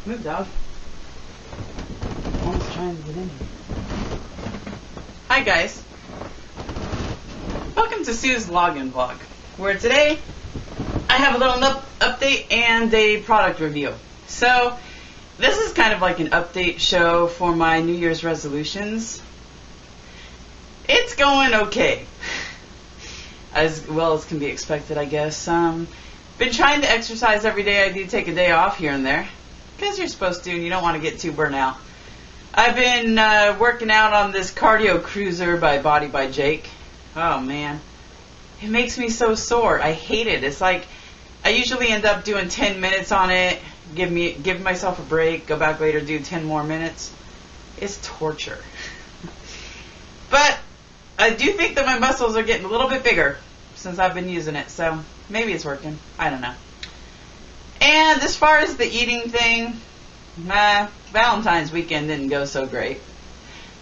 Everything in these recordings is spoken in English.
Move, dog. Almost trying to get in here. Hi guys. Welcome to Sue's Login Vlog, where today I have a little update and a product review. So this is kind of like an update show for my New Year's resolutions. It's going okay. As well as can be expected, I guess. Been trying to exercise every day. I do take a day off here and there, because you're supposed to and you don't want to get too burnt out. I've been working out on this cardio cruiser by Jake. Oh man, it makes me so sore. I hate it. It's like I usually end up doing 10 minutes on it, give myself a break, go back later, do 10 more minutes. It's torture. But I do think that my muscles are getting a little bit bigger since I've been using it, so maybe it's working. I don't know. And as far as the eating thing, Valentine's weekend didn't go so great.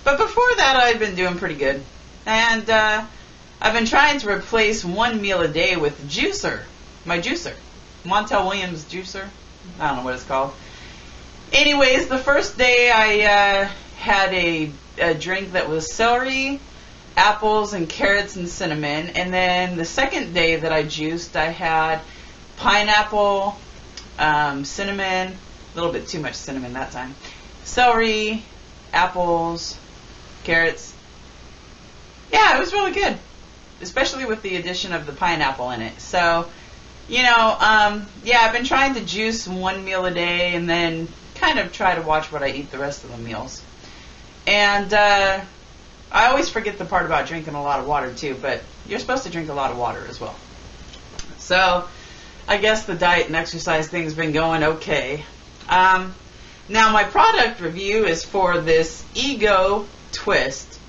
But before that, I'd been doing pretty good. And I've been trying to replace one meal a day with juicer. My juicer. Montel Williams juicer. I don't know what it's called. Anyways, the first day I had a drink that was celery, apples, and carrots and cinnamon. And then the second day that I juiced, I had pineapple, cinnamon, a little bit too much cinnamon that time, celery, apples, carrots. Yeah, it was really good, especially with the addition of the pineapple in it. So, you know, yeah, I've been trying to juice one meal a day and then kind of try to watch what I eat the rest of the meals. And I always forget the part about drinking a lot of water too, but you're supposed to drink a lot of water as well. So I guess the diet and exercise thing's been going okay. Now my product review is for this Ego Twist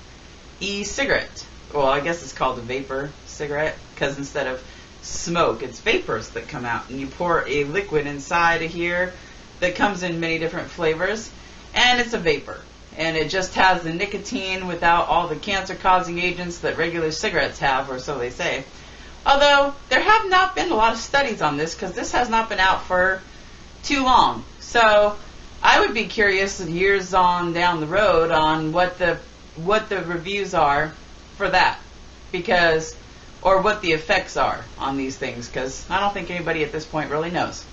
e-cigarette. Well, I guess it's called a vapor cigarette because instead of smoke, it's vapors that come out, and you pour a liquid inside of here that comes in many different flavors, and it's a vapor. And it just has the nicotine without all the cancer-causing agents that regular cigarettes have, or so they say. Although, there have not been a lot of studies on this, because this has not been out for too long. So, I would be curious years on down the road on what the reviews are for that. Because, or what the effects are on these things, because I don't think anybody at this point really knows.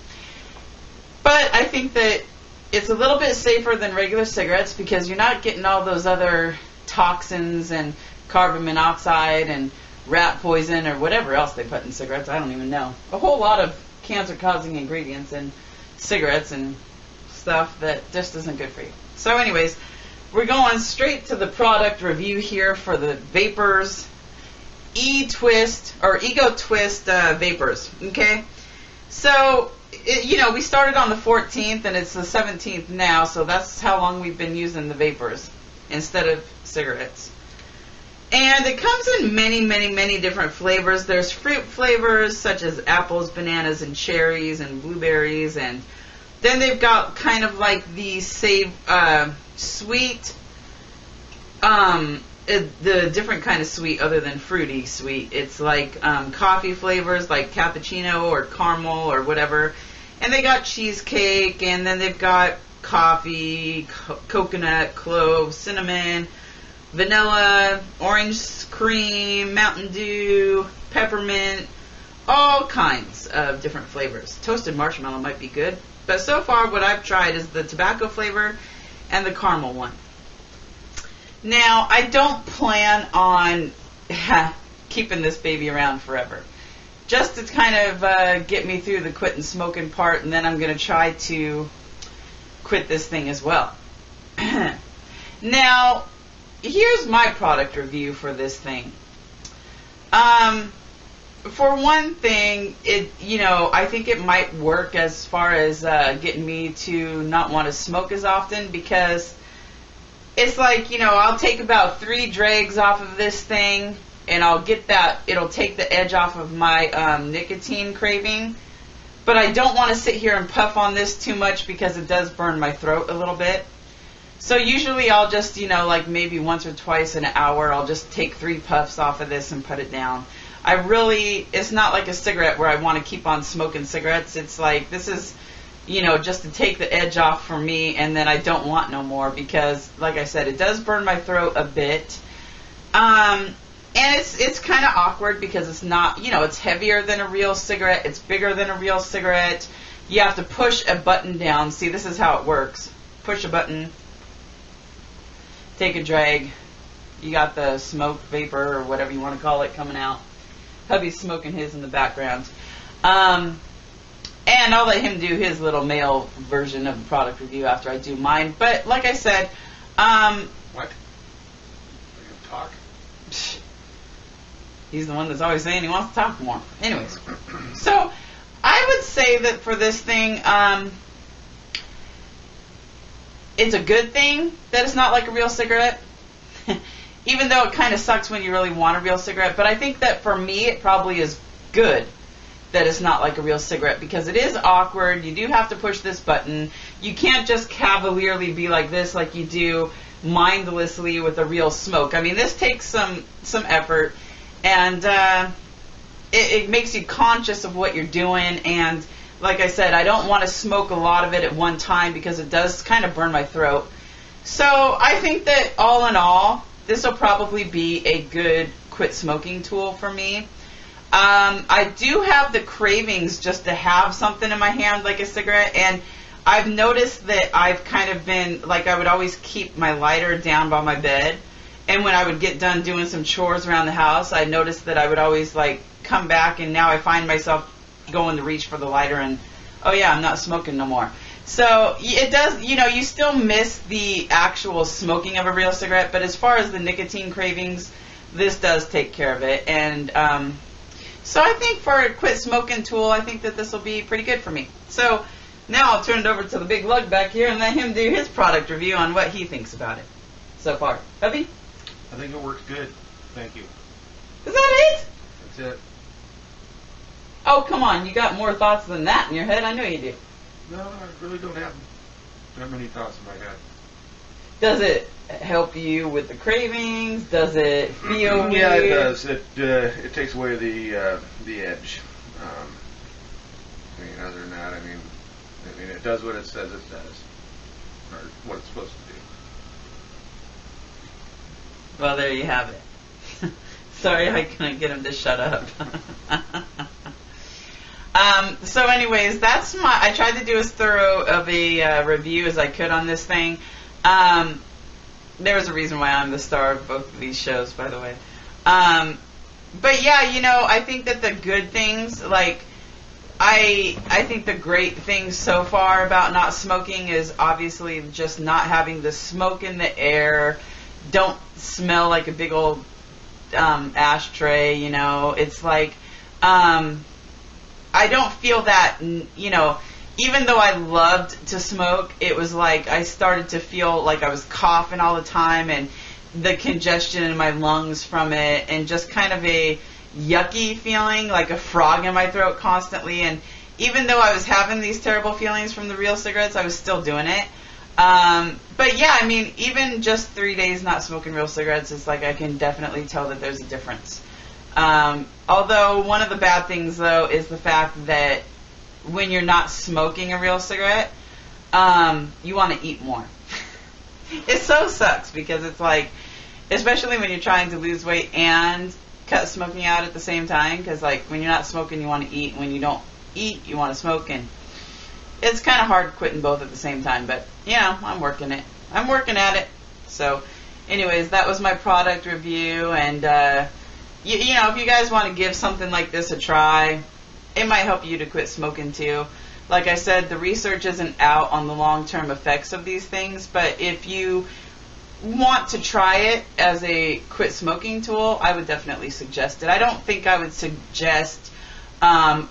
But I think that it's a little bit safer than regular cigarettes because you're not getting all those other toxins and carbon monoxide and rat poison or whatever else they put in cigarettes. I don't even know. A whole lot of cancer-causing ingredients in cigarettes and stuff that just isn't good for you. So anyways, we're going straight to the product review here for the Vapors E-Twist or Ego Twist Vapors. Okay? So you know, we started on the 14th and it's the 17th now, so that's how long we've been using the vapors instead of cigarettes. And it comes in many different flavors. There's fruit flavors such as apples, bananas, and cherries, and blueberries, and then they've got kind of like the sweet, the different kind of sweet other than fruity sweet. It's like coffee flavors like cappuccino or caramel or whatever. And they got cheesecake, and then they've got coffee, coconut, clove, cinnamon, vanilla, orange cream, Mountain Dew, peppermint, all kinds of different flavors. Toasted marshmallow might be good. But so far what I've tried is the tobacco flavor and the caramel one. Now, I don't plan on keeping this baby around forever. Just to kind of get me through the quitting smoking part, and then I'm going to try to quit this thing as well. Now, here's my product review for this thing. For one thing, I think it might work as far as getting me to not want to smoke as often, because it's like, I'll take about 3 drags off of this thing, and I'll get that, it'll take the edge off of my nicotine craving. But I don't want to sit here and puff on this too much because it does burn my throat a little bit. So usually I'll just, like maybe once or twice an hour, I'll just take 3 puffs off of this and put it down. It's not like a cigarette where I want to keep on smoking cigarettes. It's like, this is, just to take the edge off for me, and then I don't want no more because, like I said, it does burn my throat a bit. And it's kind of awkward because it's not, it's heavier than a real cigarette. It's bigger than a real cigarette. You have to push a button down. See, this is how it works. Push a button. Take a drag. You got the smoke vapor or whatever you want to call it coming out. Hubby's smoking his in the background. And I'll let him do his little male version of the product review after I do mine. But like I said, what? Are you gonna talk? He's the one that's always saying he wants to talk more. Anyways, so I would say that for this thing, it's a good thing that it's not like a real cigarette. Even though it kind of sucks when you really want a real cigarette. But I think that for me, it probably is good that it's not like a real cigarette, because it is awkward. You do have to push this button. You can't just cavalierly be like this like you do mindlessly with a real smoke. I mean, this takes some effort, and it makes you conscious of what you're doing. And like I said, I don't want to smoke a lot of it at one time because it does kind of burn my throat. So I think that all in all, this will probably be a good quit smoking tool for me. I do have the cravings just to have something in my hand like a cigarette, and I've noticed that I've kind of been, like, I would always keep my lighter down by my bed, and when I would get done doing some chores around the house, I noticed that I would always, like, come back, and now I find myself going to reach for the lighter, and, oh yeah, I'm not smoking no more. So it does, you still miss the actual smoking of a real cigarette, but as far as the nicotine cravings, this does take care of it. And so I think for a quit smoking tool, I think that this will be pretty good for me. So now I'll turn it over to the big lug back here and let him do his product review on what he thinks about it so far. Hubby? I think it works good. Thank you. Is that it? That's it. Oh, come on. You got more thoughts than that in your head. I know you do. No, I really don't have that many thoughts in my head. Does it help you with the cravings? Does it feel weird? Yeah, it does. It takes away the edge. I mean, other than that, I mean, it does what it says it does, or what it's supposed to do. Well, there you have it. Sorry, I couldn't get him to shut up. So anyways, I tried to do as thorough of a review as I could on this thing. There was a reason why I'm the star of both of these shows, by the way. But yeah, I think that the good things, like, I think the great things so far about not smoking is obviously just not having the smoke in the air. Don't smell like a big old ashtray, It's like, I don't feel that, even though I loved to smoke, it was like I started to feel like I was coughing all the time, and the congestion in my lungs from it, and just kind of a yucky feeling, like a frog in my throat constantly. And even though I was having these terrible feelings from the real cigarettes, I was still doing it. But yeah, I mean, even just 3 days not smoking real cigarettes, it's like I can definitely tell that there's a difference. Although one of the bad things, though, is the fact that when you're not smoking a real cigarette, you want to eat more. It so sucks because it's like, especially when you're trying to lose weight and cut smoking out at the same time, because like when you're not smoking, you want to eat, and when you don't eat, you want to smoke, and it's kind of hard quitting both at the same time. But I'm working it. I'm working at it. So, anyways, that was my product review, and if you guys want to give something like this a try, it might help you to quit smoking too. Like I said, the research isn't out on the long-term effects of these things, but if you want to try it as a quit smoking tool, I would definitely suggest it. I don't think I would suggest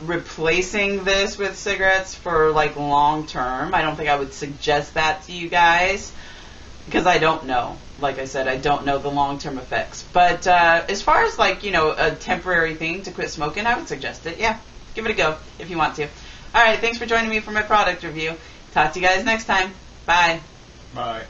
replacing this with cigarettes for like long-term. I don't think I would suggest that to you guys because I don't know. Like I said, I don't know the long-term effects. But as far as like, a temporary thing to quit smoking, I would suggest it. Yeah, give it a go if you want to. All right, thanks for joining me for my product review. Talk to you guys next time. Bye. Bye.